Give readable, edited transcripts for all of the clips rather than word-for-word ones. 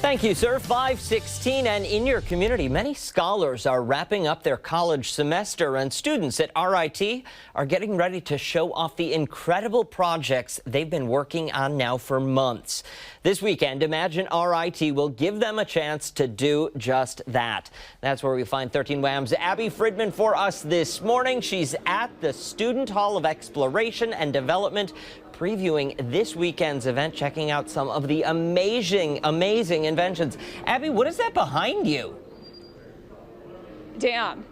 Thank you, sir. 5:16, and in your community, many scholars are wrapping up their college semester, and students at RIT are getting ready to show off the incredible projects they've been working on now for months. This weekend, Imagine RIT will give them a chance to do just that. That's where we find 13 WHAM's Abby Fridmann for us this morning. She's at the Student Hall of Exploration and Development, previewing this weekend's event, checking out some of the amazing inventions. Abby, what is that behind you? Dan,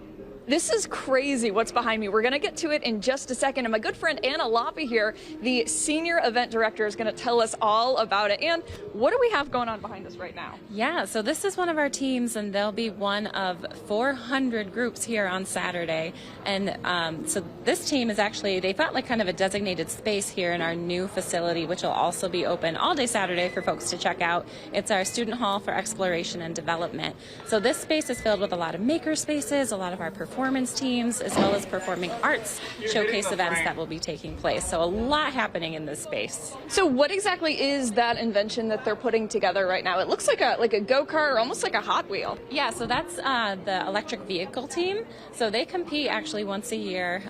this is crazy what's behind me. We're going to get to it in just a second. And my good friend Anna Loppe here, the senior event director, is going to tell us all about it. And what do we have going on behind us right now? Yeah, so this is one of our teams, and they'll be one of 400 groups here on Saturday. And so this team is actually, they've got like kind of a designated space here in our new facility, which will also be open all day Saturday for folks to check out. It's our Student Hall for Exploration and Development. So this space is filled with a lot of maker spaces, a lot of our performance teams, as well as performing arts showcase events that will be taking place. So a lot happening in this space. So what exactly is that invention that they're putting together right now? It looks like a go-kart or almost like a Hot Wheel. Yeah, so that's the electric vehicle team. So they compete actually once a year,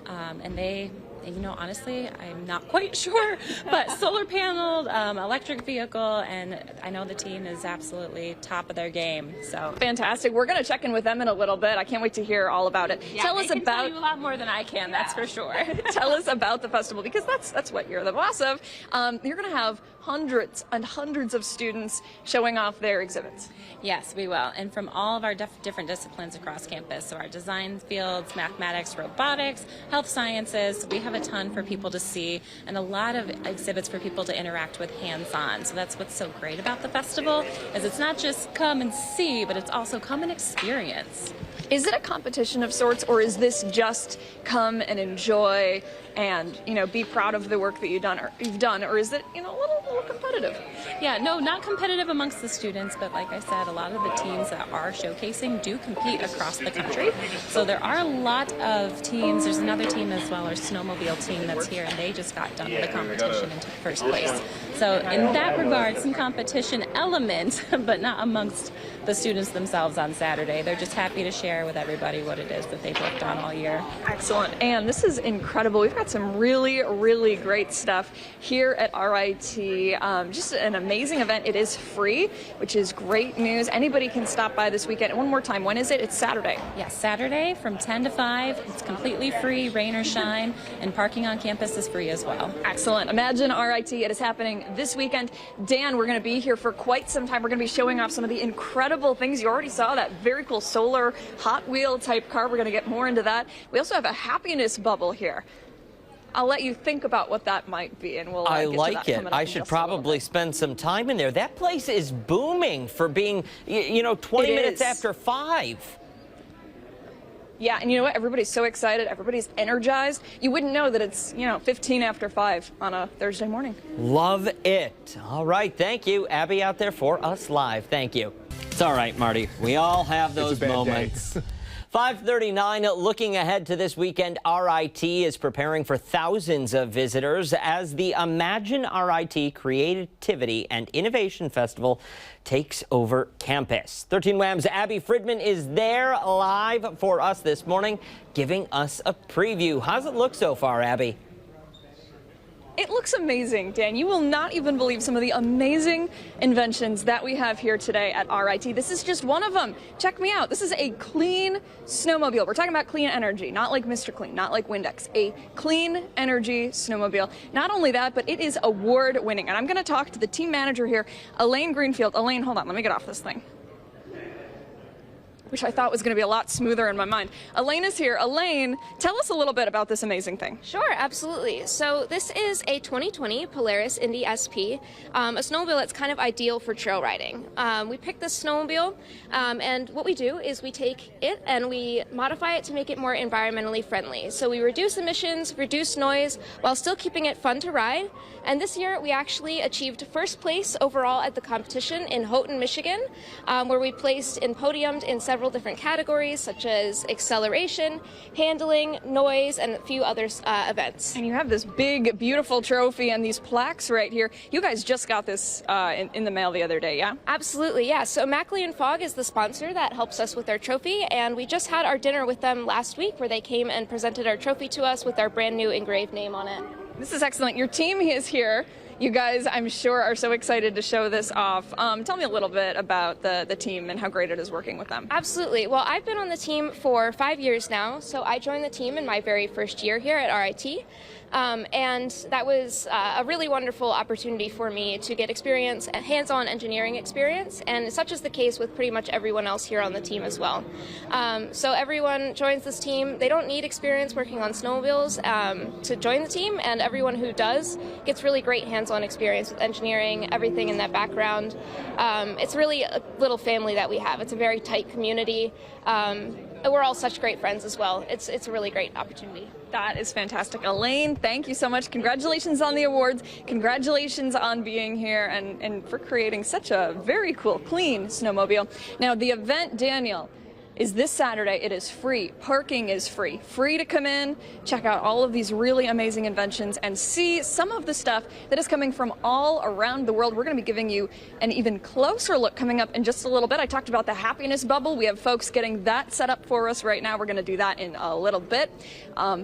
and they, you know, honestly, I'm not quite sure, but solar paneled, electric vehicle, and I know the team is absolutely top of their game. So fantastic. We're going to check in with them in a little bit. I can't wait to hear all about it. Yeah, tell us about. Tell you a lot more than I can. Yeah. That's for sure. Tell us about the festival, because that's what you're the boss of. You're going to have hundreds and hundreds of students showing off their exhibits. Yes, we will, and from all of our different disciplines across campus. So our design fields, mathematics, robotics, health sciences. We have a ton for people to see, and a lot of exhibits for people to interact with hands-on. So that's what's so great about the festival, is it's not just come and see, but it's also come and experience. Is it a competition of sorts, or is this just come and enjoy and, you know, be proud of the work that you've done, or is it, you know, a little competitive? Yeah, no, not competitive amongst the students, but like I said, a lot of the teams that are showcasing do compete across the country. So there are a lot of teams. There's another team as well, our snowmobile team that's here, and they just got done with the competition and took first place. So in that regard, some competition element, but not amongst the students themselves on Saturday. They're just happy to share with everybody what it is that they've worked on all year. Excellent. And this is incredible. We've got some really, really great stuff here at RIT. Just an amazing event. It is free, which is great news. Anybody can stop by this weekend. And one more time, when is it? It's Saturday. Yes, Saturday from 10 to 5. It's completely free, rain or shine, and parking on campus is free as well. Excellent. Imagine RIT. It is happening this weekend. Dan, we're going to be here for quite some time. We're going to be showing off some of the incredible things. You already saw that very cool solar Hot Wheel type car. We're going to get more into that. We also have a happiness bubble here. I'll let you think about what that might be, and we'll I get like to that it. I should probably spend some time in there. That place is booming for being, you know, 20 minutes after 5. Yeah, and you know what? Everybody's so excited. Everybody's energized. You wouldn't know that it's, you know, 15 after 5 on a Thursday morning. Love it. All right. Thank you, Abby, out there for us live. Thank you. It's all right, Marty. We all have those moments. 5:39, looking ahead to this weekend, RIT is preparing for thousands of visitors as the Imagine RIT Creativity and Innovation Festival takes over campus. 13 WHAM's Abby Fridmann is there live for us this morning, giving us a preview. How's it look so far, Abby? It looks amazing, Dan. You will not even believe some of the amazing inventions that we have here today at RIT. This is just one of them. Check me out. This is a clean snowmobile. We're talking about clean energy, not like Mr. Clean, not like Windex. A clean energy snowmobile. Not only that, but it is award-winning. And I'm going to talk to the team manager here, Elaine Greenfield. Elaine, hold on. Let me get off this thing, which I thought was going to be a lot smoother in my mind. Elaine is here. Elaine, tell us a little bit about this amazing thing. Sure, absolutely. So this is a 2020 Polaris Indy SP, a snowmobile that's kind of ideal for trail riding. We picked this snowmobile, and what we do is we take it and we modify it to make it more environmentally friendly. So we reduce emissions, reduce noise, while still keeping it fun to ride. And this year we actually achieved first place overall at the competition in Houghton, Michigan, where we placed and podiumed in several several different categories such as acceleration, handling, noise, and a few other events. And you have this big, beautiful trophy and these plaques right here. You guys just got this in the mail the other day, yeah? Absolutely, yeah. So Mackley and Fogg is the sponsor that helps us with our trophy, and we just had our dinner with them last week where they came and presented our trophy to us with our brand new engraved name on it. This is excellent. Your team is here. You guys, I'm sure, are so excited to show this off. Tell me a little bit about the team and how great it is working with them. Absolutely. Well, I've been on the team for 5 years now, so I joined the team in my very first year here at RIT. And that was a really wonderful opportunity for me to get experience, hands-on engineering experience, and such is the case with pretty much everyone else here on the team as well. So everyone joins this team. They don't need experience working on snowmobiles to join the team, and everyone who does gets really great hands-on experience with engineering, everything in that background. It's really a little family that we have. It's a very tight community. We're all such great friends as well. It's a really great opportunity. That is fantastic. Elaine, thank you so much. Congratulations on the awards. Congratulations on being here and for creating such a very cool, clean snowmobile. Now, the event, Daniel, is this Saturday. It is free. Parking is free. Free to come in, check out all of these really amazing inventions, and see some of the stuff that is coming from all around the world. We're going to be giving you an even closer look coming up in just a little bit. I talked about the happiness bubble. We have folks getting that set up for us right now. We're going to do that in a little bit.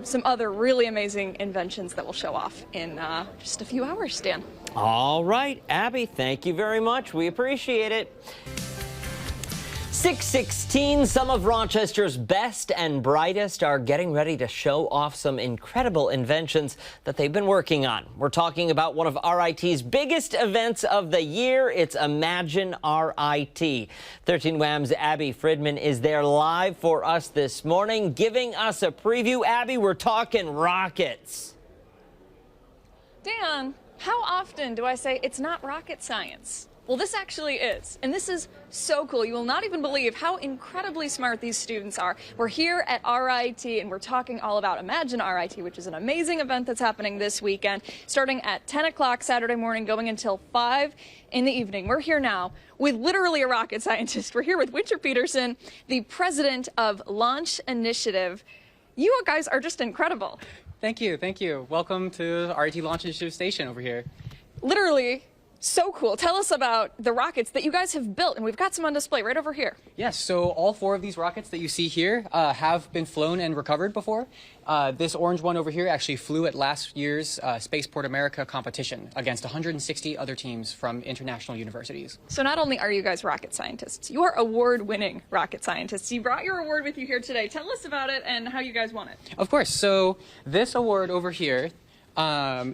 Some other really amazing inventions that we'll show off in just a few hours, Dan. All right, Abby, thank you very much. We appreciate it. 6:16, some of Rochester's best and brightest are getting ready to show off some incredible inventions that they've been working on. We're talking about one of RIT's biggest events of the year. It's Imagine RIT. 13 Wham's Abby Fridmann is there live for us this morning, giving us a preview. Abby, we're talking rockets. Dan, how often do I say it's not rocket science? Well, this actually is, and this is so cool. You will not even believe how incredibly smart these students are. We're here at RIT, and we're talking all about Imagine RIT, which is an amazing event that's happening this weekend, starting at 10 o'clock Saturday morning, going until 5 in the evening. We're here now with literally a rocket scientist. We're here with Winter Peterson, the president of Launch Initiative. You guys are just incredible. Thank you, thank you. Welcome to RIT Launch Initiative Station over here. Literally. So cool. Tell us about the rockets that you guys have built, and we've got some on display right over here. Yes, so all 4 of these rockets that you see here have been flown and recovered before. This orange one over here actually flew at last year's Spaceport America competition against 160 other teams from international universities. So not only are you guys rocket scientists, you are award-winning rocket scientists. You brought your award with you here today. Tell us about it and how you guys won it. Of course. So this award over here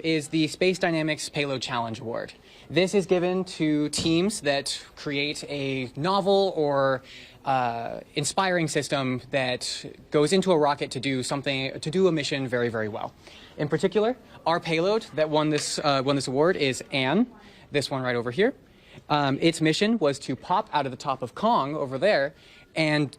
is the Space Dynamics Payload Challenge Award. This is given to teams that create a novel or inspiring system that goes into a rocket to do something, to do a mission very, very well. In particular, our payload that won this award is Anne, this one right over here. Its mission was to pop out of the top of Kong over there and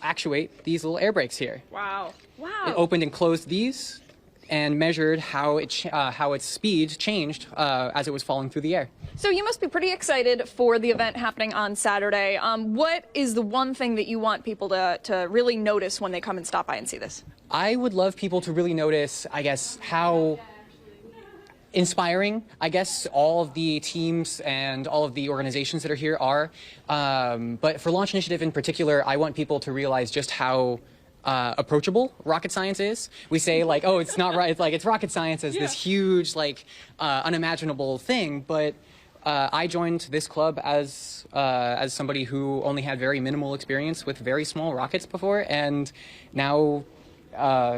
actuate these little air brakes here. Wow. Wow. It opened and closed these and measured how its speed changed as it was falling through the air. So you must be pretty excited for the event happening on Saturday. What is the one thing that you want people to really notice when they come and stop by and see this? I would love people to really notice, I guess, how inspiring, I guess, all of the teams and all of the organizations that are here are. But for Launch Initiative in particular, I want people to realize just how approachable rocket science is. We say like, oh, it's not right. It's like it's rocket science as this huge, like, unimaginable thing. But I joined this club as somebody who only had very minimal experience with very small rockets before, and now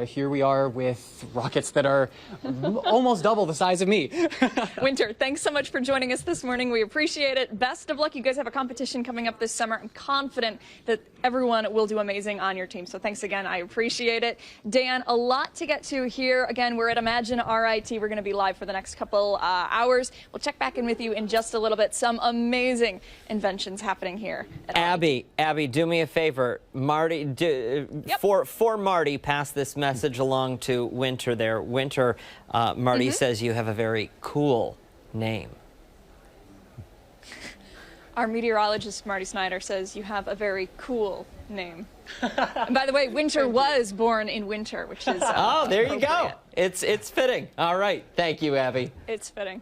here we are with rockets that are almost double the size of me. Winter, thanks so much for joining us this morning. We appreciate it. Best of luck. You guys have a competition coming up this summer. I'm confident that everyone will do amazing on your team. So thanks again. I appreciate it. Dan, a lot to get to here. Again, we're at Imagine RIT. We're going to be live for the next couple hours. We'll check back in with you in just a little bit. Some amazing inventions happening here at RIT. Abby, do me a favor. Marty, for Marty, pass this message along to Winter there. Winter, Marty says you have a very cool name. Our meteorologist, Marty Snyder, says you have a very cool name. And by the way, Winter was born in winter, which is oh, there you go. It's fitting. All right. Thank you, Abby. It's fitting.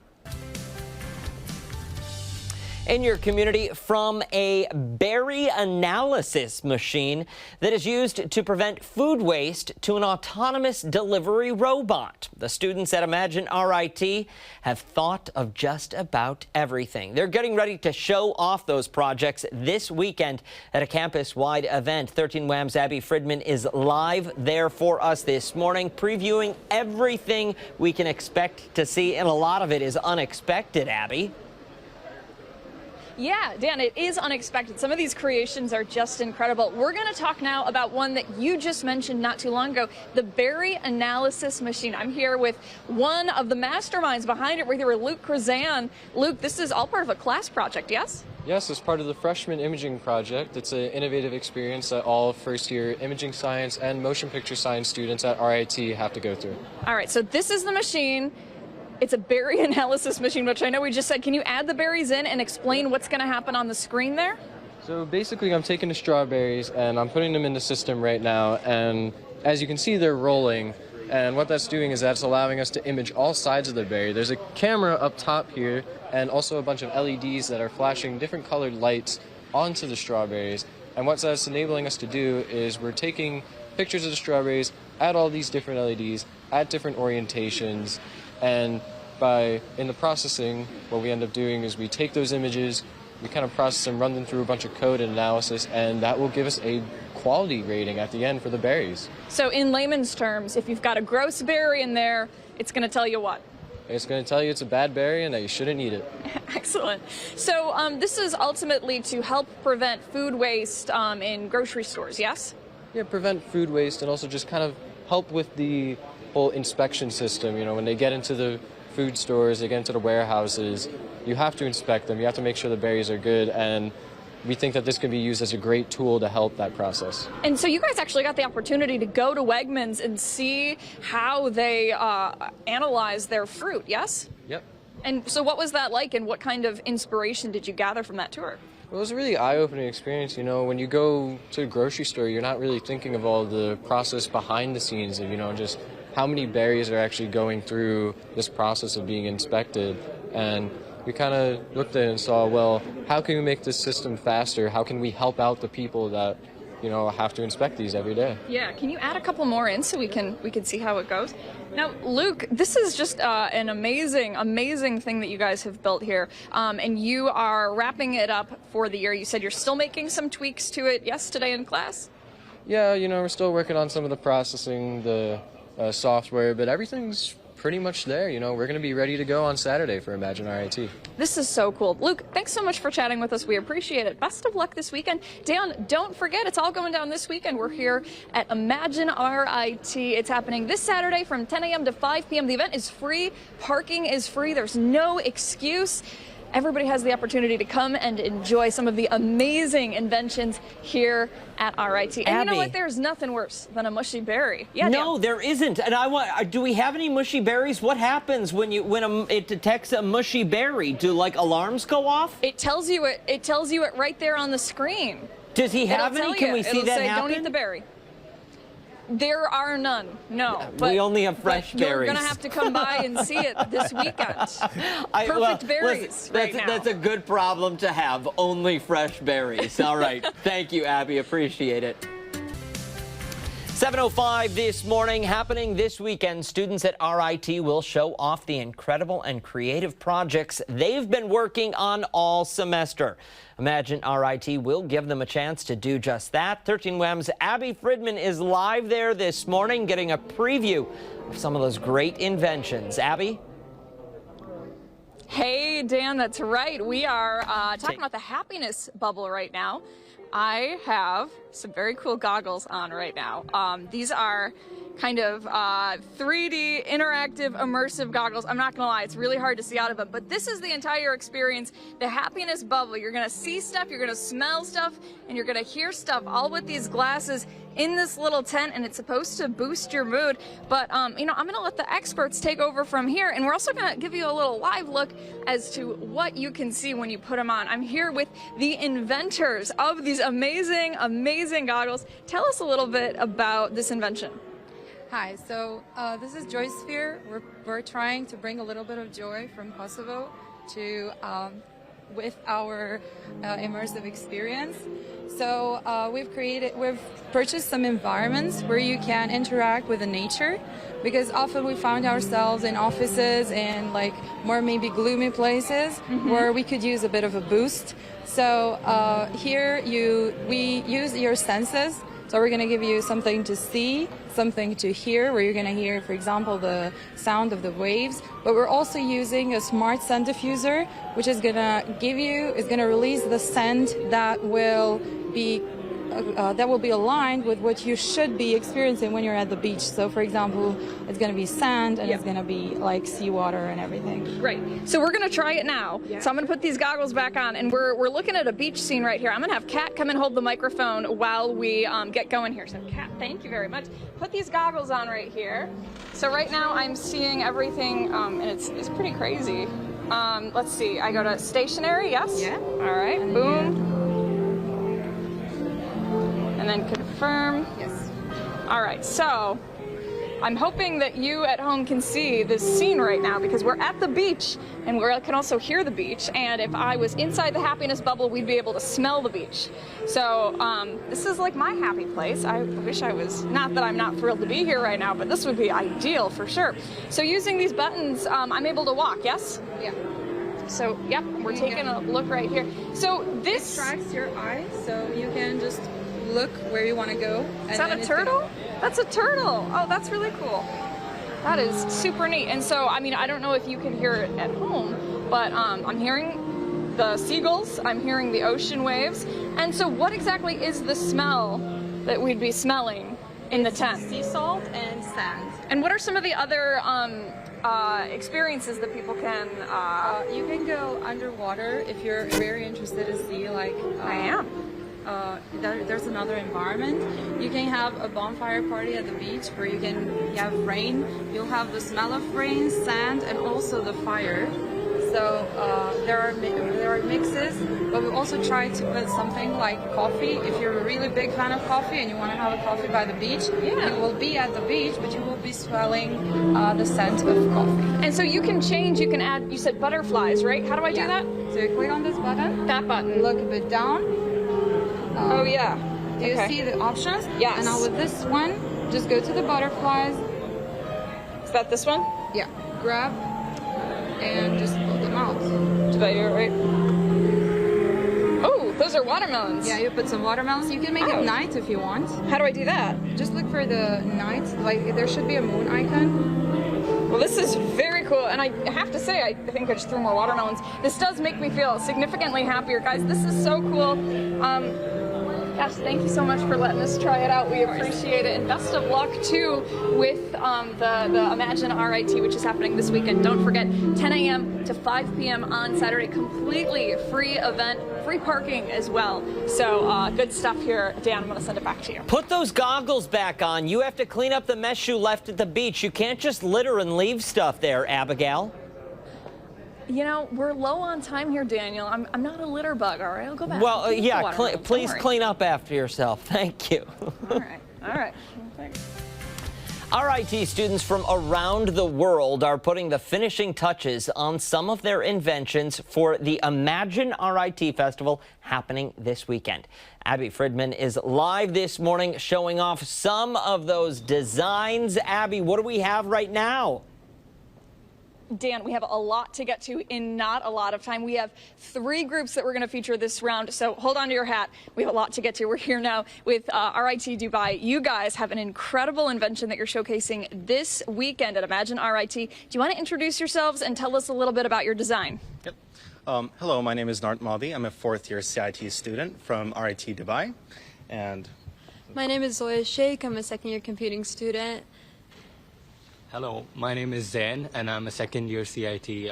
In your community, from a berry analysis machine that is used to prevent food waste to an autonomous delivery robot. The students at Imagine RIT have thought of just about everything. They're getting ready to show off those projects this weekend at a campus-wide event. 13 WHAM's Abby Fridmann is live there for us this morning, previewing everything we can expect to see, and a lot of it is unexpected, Abby. Yeah, Dan, it is unexpected. Some of these creations are just incredible. We're going to talk now about one that you just mentioned not too long ago, the berry analysis machine. I'm here with one of the masterminds behind it. We're here with Luke Krazan. Luke, this is all part of a class project, yes? Yes, it's part of the freshman imaging project. It's an innovative experience that all first-year imaging science and motion picture science students at RIT have to go through. All right, so this is the machine. It's a berry analysis machine, which I know we just said. Can you add the berries in and explain what's going to happen on the screen there? So basically, I'm taking the strawberries and I'm putting them in the system right now. And as you can see, they're rolling. And what that's doing is that's allowing us to image all sides of the berry. There's a camera up top here and also a bunch of LEDs that are flashing different colored lights onto the strawberries. And what that's enabling us to do is we're taking pictures of the strawberries at all these different LEDs, at different orientations. And in the processing, what we end up doing is we take those images, we kind of process them, run them through a bunch of code and analysis, and that will give us a quality rating at the end for the berries. So in layman's terms, if you've got a gross berry in there, it's going to tell you what? It's going to tell you it's a bad berry and that you shouldn't eat it. Excellent. So this is ultimately to help prevent food waste in grocery stores, yes? Yeah, prevent food waste and also just kind of help with the whole inspection system. You know, when they get into the food stores, they get into the warehouses, you have to inspect them. You have to make sure the berries are good, and we think that this can be used as a great tool to help that process. And so you guys actually got the opportunity to go to Wegmans and see how they analyze their fruit, yes? Yep. And so what was that like, and what kind of inspiration did you gather from that tour? It was a really eye-opening experience. You know, when you go to the grocery store, you're not really thinking of all the process behind the scenes of, you know, just how many berries are actually going through this process of being inspected. And we kind of looked at it and saw, well, how can we make this system faster? How can we help out the people that, you know, have to inspect these every day? Yeah, can you add a couple more in so we can see how it goes? Now, Luke, this is just an amazing thing that you guys have built here, and you are wrapping it up for the year. You said you're still making some tweaks to it yesterday in class? Yeah, you know, we're still working on some of the processing, the software, but everything's pretty much there. You know, we're going to be ready to go on Saturday for Imagine RIT. This is so cool. Luke, thanks so much for chatting with us. We appreciate it. Best of luck this weekend. Dan, don't forget, it's all going down this weekend. We're here at Imagine RIT. It's happening this Saturday from 10 a.m. to 5 p.m. The event is free. Parking is free. There's no excuse. Everybody has the opportunity to come and enjoy some of the amazing inventions here at RIT. And Abby, you know what? There's nothing worse than a mushy berry. Yeah, no, Dan. there isn't. And I want. Do we have any mushy berries? What happens when it detects a mushy berry? Do like alarms go off? It tells you it. It tells you it right there on the screen. Does he have It'll any? tell Can you. we see It'll that say, happen? Don't eat the berry. There are none, no. We only have fresh berries. You're going to have to come by and see it this weekend. Perfect berries right now. That's a good problem to have, only fresh berries. All right. Thank you, Abby. Appreciate it. 7:05 this morning, happening this weekend. Students at RIT will show off the incredible and creative projects they've been working on all semester. Imagine RIT will give them a chance to do just that. 13 WHAM's Abby Fridmann is live there this morning, getting a preview of some of those great inventions. Abby? Hey, Dan, that's right. We are talking about the happiness bubble right now. I have some very cool goggles on right now. These are kind of 3D interactive immersive goggles. I'm not gonna lie, it's really hard to see out of them, but this is the entire experience, the happiness bubble. You're gonna see stuff, you're gonna smell stuff, and you're gonna hear stuff, all with these glasses in this little tent, and it's supposed to boost your mood. But you know, I'm gonna let the experts take over from here, and we're also gonna give you a little live look as to what you can see when you put them on. I'm here with the inventors of these amazing, amazing goggles. Tell us a little bit about this invention. Hi, so this is Joy Sphere. We're trying to bring a little bit of joy from Kosovo to with our immersive experience. So we've purchased some environments where you can interact with the nature, because often we found ourselves in offices and like more maybe gloomy places where we could use a bit of a boost. So here we use your senses. So we're going to give you something to see, something to hear, where you're going to hear, for example, the sound of the waves. But we're also using a smart scent diffuser, which is going to release the scent that will be aligned with what you should be experiencing when you're at the beach. So, for example, it's going to be sand, and it's going to be like seawater and everything. Great. So we're going to try it now. Yeah. So I'm going to put these goggles back on, and we're looking at a beach scene right here. I'm going to have Kat come and hold the microphone while we get going here. So, Kat, thank you very much. Put these goggles on right here. So right now I'm seeing everything, and it's pretty crazy. Let's see. I go to stationary. Yes. Yeah. All right. And boom. And then confirm. Yes. All right, so I'm hoping that you at home can see this scene right now, because we're at the beach and we can also hear the beach. And if I was inside the happiness bubble, we'd be able to smell the beach. So this is like my happy place. I wish I was, not that I'm not thrilled to be here right now, but this would be ideal for sure. So using these buttons, I'm able to walk, yes? Yeah. So, yep, we're taking a look right here. So this tracks your eye, so you can just look where you want to go. Is that a turtle? That's a turtle. Oh, that's really cool. That is super neat. And so, I mean, I don't know if you can hear it at home, but I'm hearing the seagulls, I'm hearing the ocean waves. And so what exactly is the smell that we'd be smelling in the tent? Sea salt and sand. And what are some of the other experiences that people can... you can go underwater if you're very interested to see, like... I am. There's another environment. You can have a bonfire party at the beach where you can have rain. You'll have the smell of rain, sand, and also the fire. So there are mixes, but we also try to put something like coffee. If you're a really big fan of coffee and you want to have a coffee by the beach, you will be at the beach, but you will be smelling the scent of coffee. And so you can change, you can add, you said butterflies, right? How do I do that? So you click on this button. That button. Look a bit down. Oh yeah. Do you see the options? Yes. And now with this one, just go to the butterflies. Is that this one? Yeah. Grab and just pull them out. Did I hear it right? Oh, those are watermelons. Yeah, you put some watermelons. You can make it night if you want. How do I do that? Just look for the night. Like there should be a moon icon. Well, this is very cool, and I have to say, I think I just threw more watermelons. This does make me feel significantly happier, guys. This is so cool. Gosh, thank you so much for letting us try it out. We appreciate it, and best of luck too with the Imagine RIT, which is happening this weekend. Don't forget, 10 a.m. to 5 p.m. on Saturday, completely free event, free parking as well. So good stuff here. Dan, I'm going to send it back to you. Put those goggles back on. You have to clean up the mess you left at the beach. You can't just litter and leave stuff there, Abigail. You know, we're low on time here, Daniel. I'm not a litter bug, all right? I'll go back. Well, yeah, please clean up after yourself. Thank you. All right, all right. Thanks. RIT students from around the world are putting the finishing touches on some of their inventions for the Imagine RIT Festival happening this weekend. Abby Fridmann is live this morning showing off some of those designs. Abby, what do we have right now? Dan, we have a lot to get to in not a lot of time. We have 3 groups that we're going to feature this round, so hold on to your hat. We have a lot to get to. We're here now with RIT Dubai. You guys have an incredible invention that you're showcasing this weekend at Imagine RIT. Do you want to introduce yourselves and tell us a little bit about your design? Yep. Hello, my name is Nart Malvi. I'm a fourth-year CIT student from RIT Dubai, and my name is Zoya Sheikh. I'm a second-year computing student. Hello, my name is Zain, and I'm a second-year CIT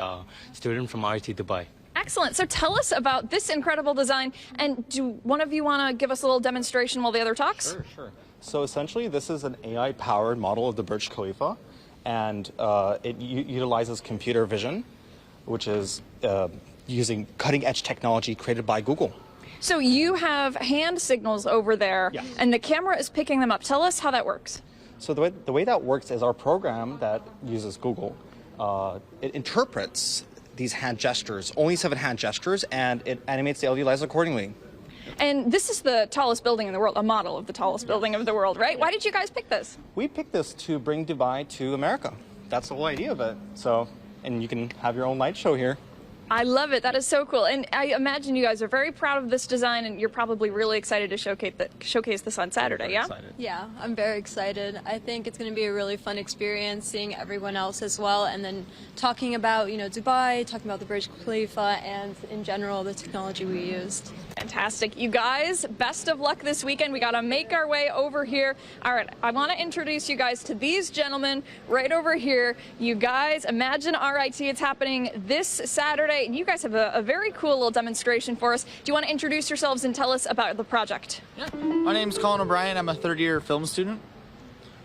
student from RIT Dubai. Excellent. So tell us about this incredible design, and do one of you want to give us a little demonstration while the other talks? Sure. So essentially, this is an AI-powered model of the Burj Khalifa, and it utilizes computer vision, which is using cutting-edge technology created by Google. So you have hand signals over there, Yes. and the camera is picking them up. Tell us how that works. So the way that works is our program that uses Google, it interprets these hand gestures, only 7 hand gestures, and it animates the LED lights accordingly. And this is the tallest building in the world, a model of the tallest building of the world, right? Why did you guys pick this? We picked this to bring Dubai to America. That's the whole idea of it. So, and you can have your own light show here. I love it. That is so cool. And I imagine you guys are very proud of this design, and you're probably really excited to showcase this on Saturday, yeah? Yeah, I'm very excited. I think it's going to be a really fun experience seeing everyone else as well, and then talking about, Dubai, talking about the Burj Khalifa, and in general, the technology we used. Fantastic. You guys, best of luck this weekend. We got to make our way over here. All right, I want to introduce you guys to these gentlemen right over here. You guys, Imagine RIT. It's happening this Saturday, and you guys have a very cool little demonstration for us. Do you want to introduce yourselves and tell us about the project? Yeah. My name's Colin O'Brien. I'm a third-year film student.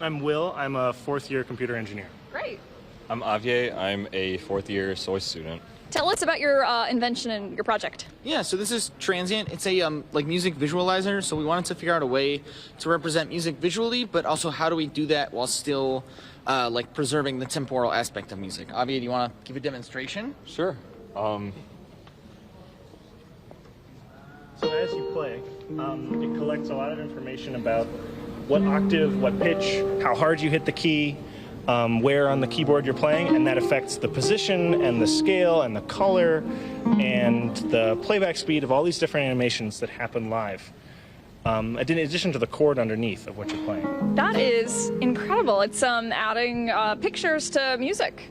I'm Will. I'm a fourth-year computer engineer. Great. I'm Avier. I'm a fourth-year soy student. Tell us about your invention and your project. Yeah, so this is Transient. It's a like music visualizer. So we wanted to figure out a way to represent music visually, but also how do we do that while still like preserving the temporal aspect of music. Avi, do you want to give a demonstration? Sure. So as you play, it collects a lot of information about what octave, what pitch, how hard you hit the key, where on the keyboard you're playing, and that affects the position and the scale and the color and the playback speed of all these different animations that happen live, in addition to the chord underneath of what you're playing. That is incredible. It's adding pictures to music,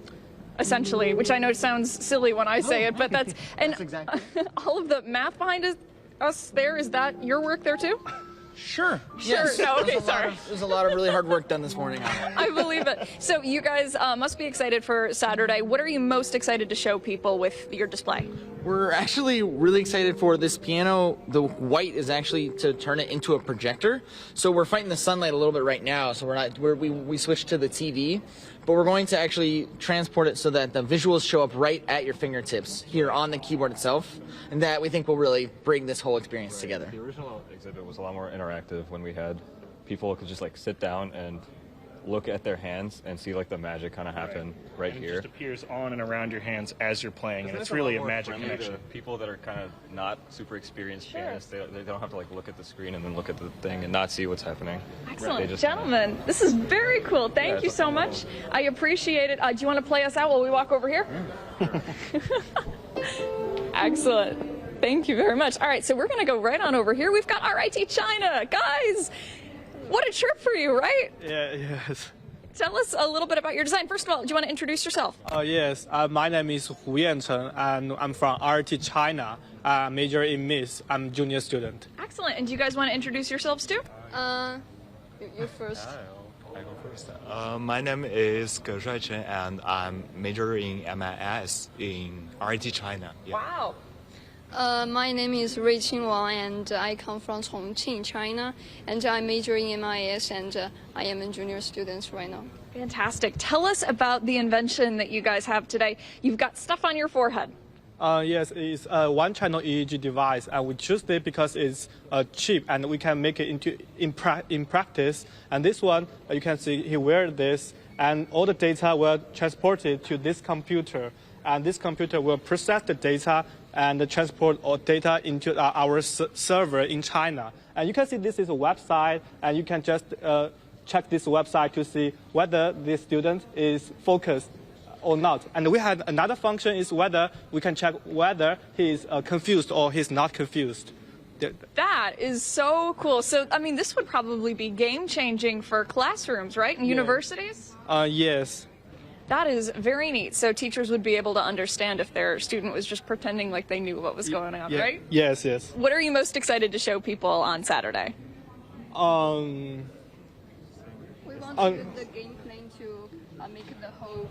essentially, which I know sounds silly when I say it, but that's exactly. all of the math behind us there, is that your work there too? Sure. Sure. Yes. No, okay, sorry. There's a lot of really hard work done this morning. I believe it. So you guys must be excited for Saturday. What are you most excited to show people with your display? We're actually really excited for this piano. The white is actually to turn it into a projector. So we're fighting the sunlight a little bit right now. So we switched to the TV, but we're going to actually transport it so that the visuals show up right at your fingertips here on the keyboard itself, and that we think will really bring this whole experience together. The original exhibit was a lot more interactive when we had people could just like sit down and look at their hands and see like the magic kind of happen right and here. It just appears on and around your hands as you're playing, and it's a really lot a more magic friendly connection. to people that are kind of not super experienced pianists. They don't have to like look at the screen and then look at the thing and not see what's happening. Excellent. They just Gentlemen, this is very cool. Thank you so much. I appreciate it. Do you want to play us out while we walk over here? Excellent. Thank you very much. All right, so we're going to go right on over here. We've got RIT China. Guys, what a trip for you, right? Yes. Tell us a little bit about your design. First of all, do you want to introduce yourself? Yes. My name is Hu Yancheng, and I'm from RIT China. Major in Miss. I'm junior student. Excellent. And do you guys want to introduce yourselves too? You first. I go first. My name is Ge Shuaichen, and I'm majoring in MIS in RIT China. Yeah. Wow. My name is Ruiqing Wang, and I come from Chongqing, China, and I'm majoring in MIS, and I am a junior student right now. Fantastic. Tell us about the invention that you guys have today. You've got stuff on your forehead. Yes, it's a one-channel EEG device, and we choose it because it's cheap and we can make it in practice. And this one, you can see he wears this, and all the data will transport it to this computer, and this computer will process the data and transport all data into our server in China. And you can see this is a website, and you can just check this website to see whether the student is focused or not. And we have another function is whether we can check whether he is confused or he's not confused. That is so cool. So, I mean, this would probably be game-changing for classrooms, right, and universities? Yes. That is very neat. So teachers would be able to understand if their student was just pretending like they knew what was going on, right? Yes, yes. What are you most excited to show people on Saturday? We want to use the game plan to make the whole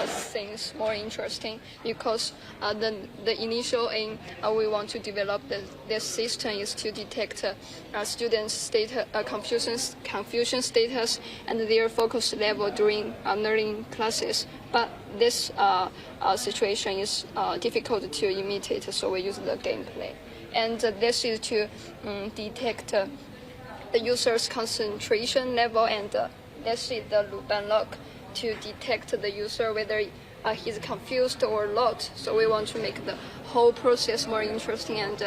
things more interesting, because the initial aim we want to develop this system is to detect students' confusion status and their focus level during learning classes. But this situation is difficult to imitate, so we use the gameplay. And this is to detect the user's concentration level, and this is the loop and lock to detect the user whether he's confused or not. So we want to make the whole process more interesting and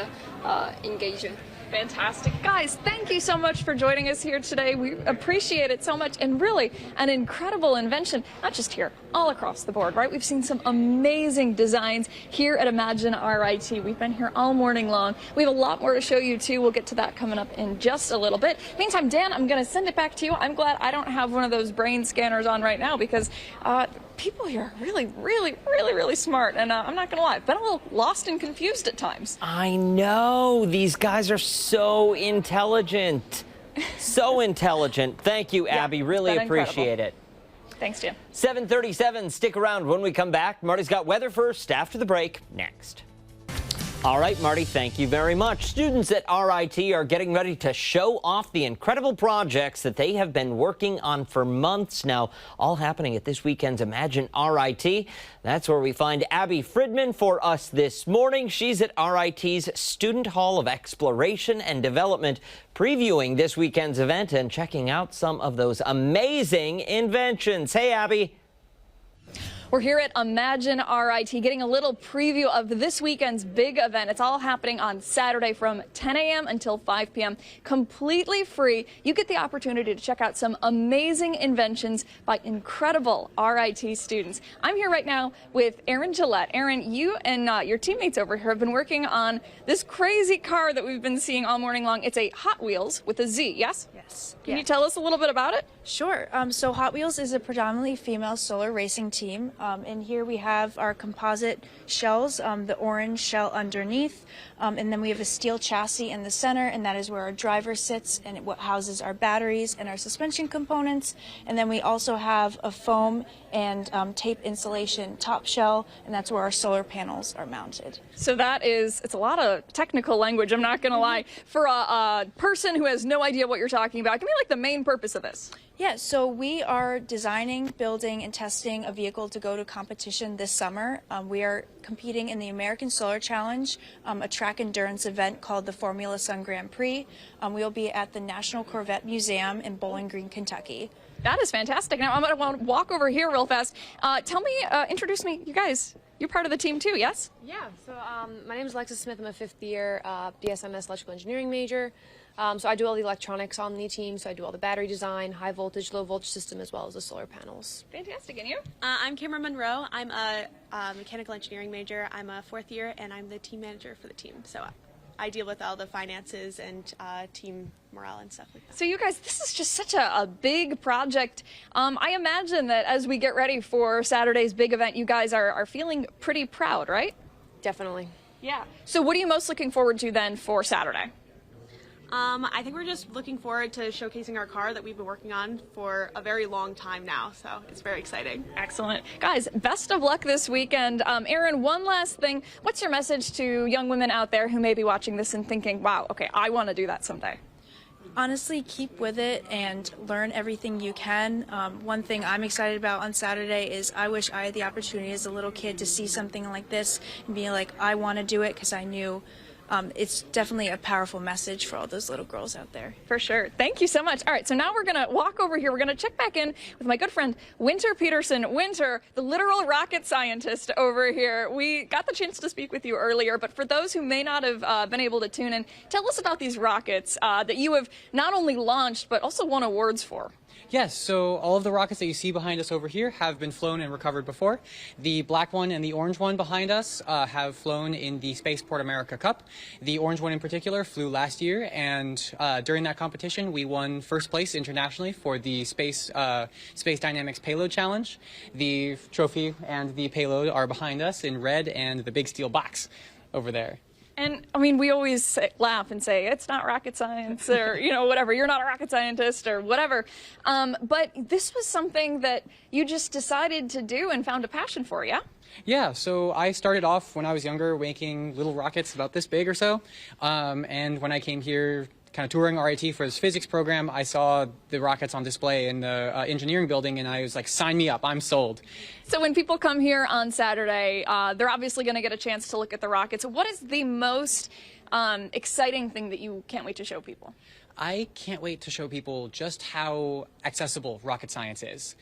engaging. Fantastic. Guys, thank you so much for joining us here today. We appreciate it so much, and really an incredible invention, not just here, all across the board, right? We've seen some amazing designs here at Imagine RIT. We've been here all morning long. We have a lot more to show you too. We'll get to that coming up in just a little bit. Meantime, Dan, I'm going to send it back to you. I'm glad I don't have one of those brain scanners on right now, because people here are really smart, and I'm not gonna lie, I've been a little lost and confused at times. I know, these guys are so intelligent. So intelligent. Thank you, Abby. Really appreciate it. Thanks, Jim. 7:37, stick around when we come back. Marty's got weather first after the break, next. All right, Marty, thank you very much. Students at RIT are getting ready to show off the incredible projects that they have been working on for months now, all happening at this weekend's Imagine RIT. That's where we find Abby Fridmann for us this morning. She's at RIT's Student Hall of Exploration and Development, previewing this weekend's event and checking out some of those amazing inventions. Hey, Abby. We're here at Imagine RIT getting a little preview of this weekend's big event. It's all happening on Saturday from 10 a.m. until 5 p.m. Completely free. You get the opportunity to check out some amazing inventions by incredible RIT students. I'm here right now with Aaron Gillette. Aaron, you and your teammates over here have been working on this crazy car that we've been seeing all morning long. It's a Hot Wheels with a Z, yes? Yes. Can you tell us a little bit about it? Sure. So Hot Wheels is a predominantly female solar racing team. And here we have our composite shells, the orange shell underneath, and then we have a steel chassis in the center, and that is where our driver sits, and what houses our batteries and our suspension components. And then we also have a foam and tape insulation top shell, and that's where our solar panels are mounted. So it's a lot of technical language, I'm not going to lie. For a person who has no idea what you're talking about, give me like the main purpose of this. Yeah, so we are designing, building, and testing a vehicle to go to competition this summer. We are competing in the American Solar Challenge, a track endurance event called the Formula Sun Grand Prix. We will be at the National Corvette Museum in Bowling Green, Kentucky. That is fantastic. Now I'm going to walk over here real fast. Introduce me, you guys. You're part of the team too, yes? Yeah, so my name is Alexis Smith. I'm a fifth year BSMS electrical engineering major. So I do all the electronics on the team, so I do all the battery design, high voltage, low voltage system, as well as the solar panels. Fantastic. And you? I'm Cameron Monroe. I'm a mechanical engineering major. I'm a fourth year, and I'm the team manager for the team. So I deal with all the finances and team morale and stuff like that. So you guys, this is just such a big project. I imagine that as we get ready for Saturday's big event, you guys are feeling pretty proud, right? Definitely. Yeah. So what are you most looking forward to then for Saturday? I think we're just looking forward to showcasing our car that we've been working on for a very long time now, so it's very exciting. Excellent. Guys, best of luck this weekend. Aaron, one last thing. What's your message to young women out there who may be watching this and thinking, wow, okay, I want to do that someday? Honestly, keep with it and learn everything you can. One thing I'm excited about on Saturday is I wish I had the opportunity as a little kid to see something like this and be like, I want to do it, because I knew it's definitely a powerful message for all those little girls out there. For sure. Thank you so much. All right, so now we're going to walk over here. We're going to check back in with my good friend, Winter Peterson. Winter, the literal rocket scientist over here. We got the chance to speak with you earlier, but for those who may not have been able to tune in, tell us about these rockets that you have not only launched, but also won awards for. Yes, so all of the rockets that you see behind us over here have been flown and recovered before. The black one and the orange one behind us have flown in the Spaceport America Cup. The orange one in particular flew last year, and during that competition we won first place internationally for the Space Dynamics Payload Challenge. The trophy and the payload are behind us in red and the big steel box over there. And I mean, we always laugh and say, it's not rocket science or, you know, whatever, you're not a rocket scientist or whatever. But this was something that you just decided to do and found a passion for, yeah? Yeah, so I started off when I was younger making little rockets about this big or so. And when I came here kind of touring RIT for this physics program, I saw the rockets on display in the engineering building, and I was like, sign me up, I'm sold. So when people come here on Saturday, they're obviously going to get a chance to look at the rockets. What is the most exciting thing that you can't wait to show people? I can't wait to show people just how accessible rocket science is.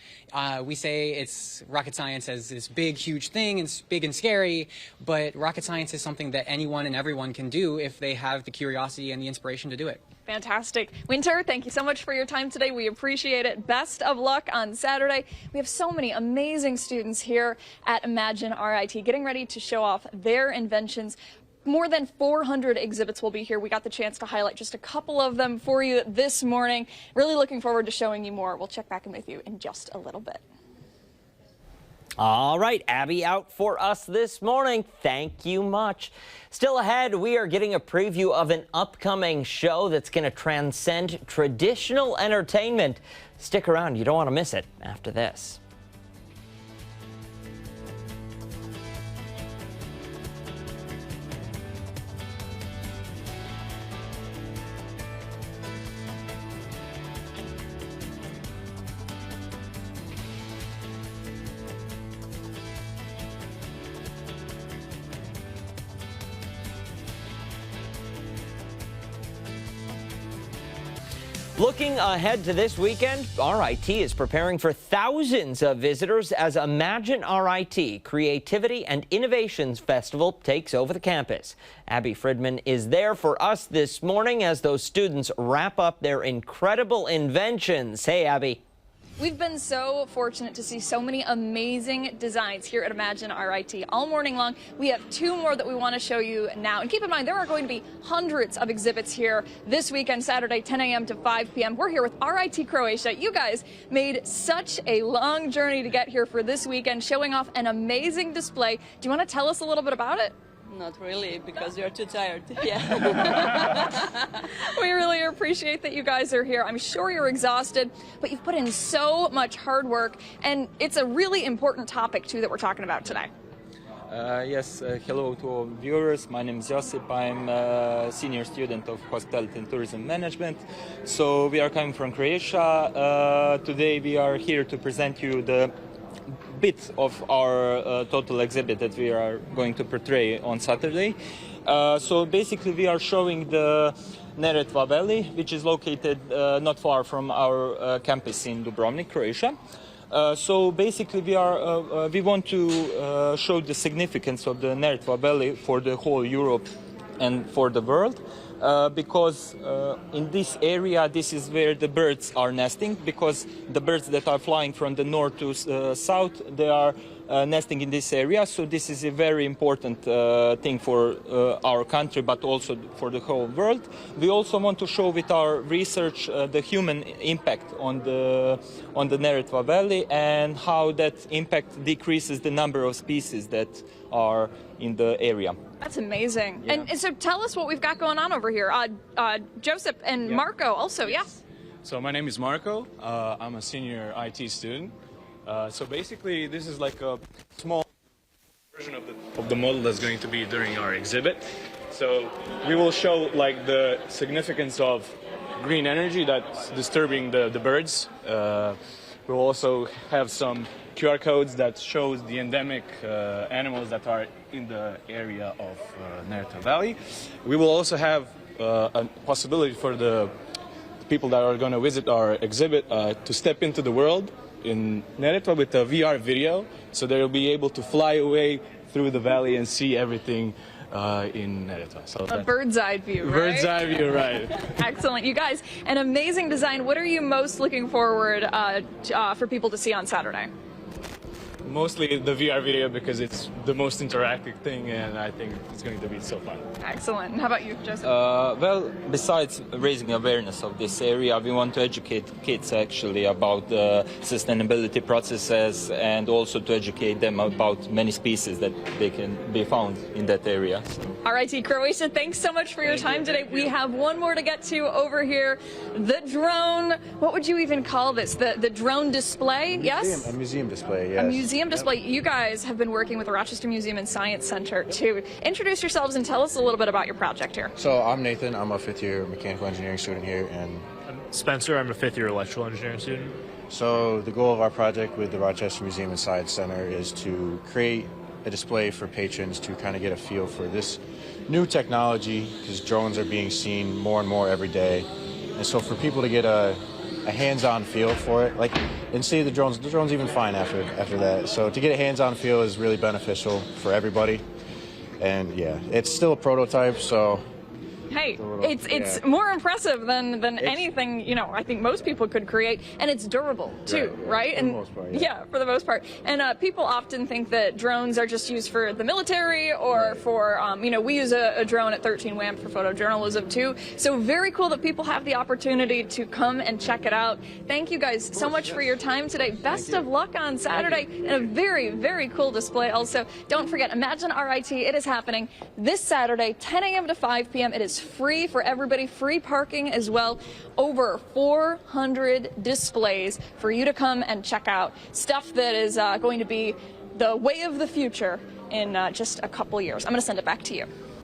We say it's rocket science as this big, huge thing, and it's big and scary, but rocket science is something that anyone and everyone can do if they have the curiosity and the inspiration to do it. Fantastic. Winter, thank you so much for your time today. We appreciate it. Best of luck on Saturday. We have so many amazing students here at Imagine RIT getting ready to show off their inventions. More than 400 exhibits will be here. We got the chance to highlight just a couple of them for you this morning. Really looking forward to showing you more. We'll check back in with you in just a little bit. All right, Abby out for us this morning. Thank you much. Still ahead, we are getting a preview of an upcoming show that's going to transcend traditional entertainment. Stick around. You don't want to miss it after this. Looking ahead to this weekend, RIT is preparing for thousands of visitors as Imagine RIT Creativity and Innovations Festival takes over the campus. Abby Fridmann is there for us this morning as those students wrap up their incredible inventions. Hey, Abby. We've been so fortunate to see so many amazing designs here at Imagine RIT all morning long. We have two more that we want to show you now. And keep in mind, there are going to be hundreds of exhibits here this weekend, Saturday, 10 a.m. to 5 p.m. We're here with RIT Croatia. You guys made such a long journey to get here for this weekend, showing off an amazing display. Do you want to tell us a little bit about it? Not really, because you're too tired. Yeah. We really appreciate that you guys are here. I'm sure you're exhausted, but you've put in so much hard work, and it's a really important topic, too, that we're talking about today. Yes, hello to all viewers. My name is Josip. I'm a senior student of Hospitality and Tourism Management. So we are coming from Croatia. Today we are here to present you the bit of our total exhibit that we are going to portray on Saturday. So basically we are showing the Neretva Valley, which is located not far from our campus in Dubrovnik, Croatia. So basically we want to show the significance of the Neretva Valley for the whole Europe and for the world. Because in this area, this is where the birds are nesting, because the birds that are flying from the north to south, they are nesting in this area. So this is a very important thing for our country, but also for the whole world. We also want to show with our research the human impact on the Neretva Valley and how that impact decreases the number of species that are in the area. That's amazing. Yeah. And so tell us what we've got going on over here. Joseph and Marco also, yeah. So my name is Marco. I'm a senior IT student. So basically this is like a small version of the model that's going to be during our exhibit. So we will show like the significance of green energy that's disturbing the birds. We'll also have some QR codes that shows the endemic animals that are in the area of Neretva Valley. We will also have a possibility for the people that are going to visit our exhibit to step into the world in Neretva with a VR video, so they'll be able to fly away through the valley and see everything in Nereta. So A bird's eye view, right? Bird's eye view, right. Excellent. You guys, an amazing design. What are you most looking forward for people to see on Saturday? Mostly the VR video because it's the most interactive thing, and I think it's going to be so fun. Excellent. And how about you, Joseph? Well, besides raising awareness of this area, we want to educate kids actually about the sustainability processes and also to educate them about many species that they can be found in that area. RIT Croatia, thanks so much for your time today. We have one more to get to over here. The drone, what would you even call this? The drone display, yes? A museum display, yes. A museum display. You guys have been working with the Rochester Museum and Science Center to introduce yourselves and tell us a little bit about your project here. So I'm Nathan. I'm a fifth-year mechanical engineering student here, and I'm Spencer. I'm a fifth-year electrical engineering student. So the goal of our project with the Rochester Museum and Science Center is to create a display for patrons to kind of get a feel for this new technology, because drones are being seen more and more every day, and so for people to get a hands-on feel for it, like, and see the drones even fine after that. So to get a hands-on feel is really beneficial for everybody. And yeah, it's still a prototype, so. Hey, it's more impressive than anything, you know, I think most people could create, and it's durable too, right? For the most part, yeah, for the most part. And people often think that drones are just used for the military or for, you know, we use a drone at 13 WAMP for photojournalism too. So very cool that people have the opportunity to come and check it out. Thank you guys so much for your time today. Best of luck on Saturday, and a very, very cool display also. Don't forget, Imagine RIT, it is happening this Saturday, 10 a.m. to 5 p.m. It is free for everybody, free parking as well. Over 400 displays for you to come and check out. Stuff that is going to be the way of the future in just a couple years. I'm going to send it back to you.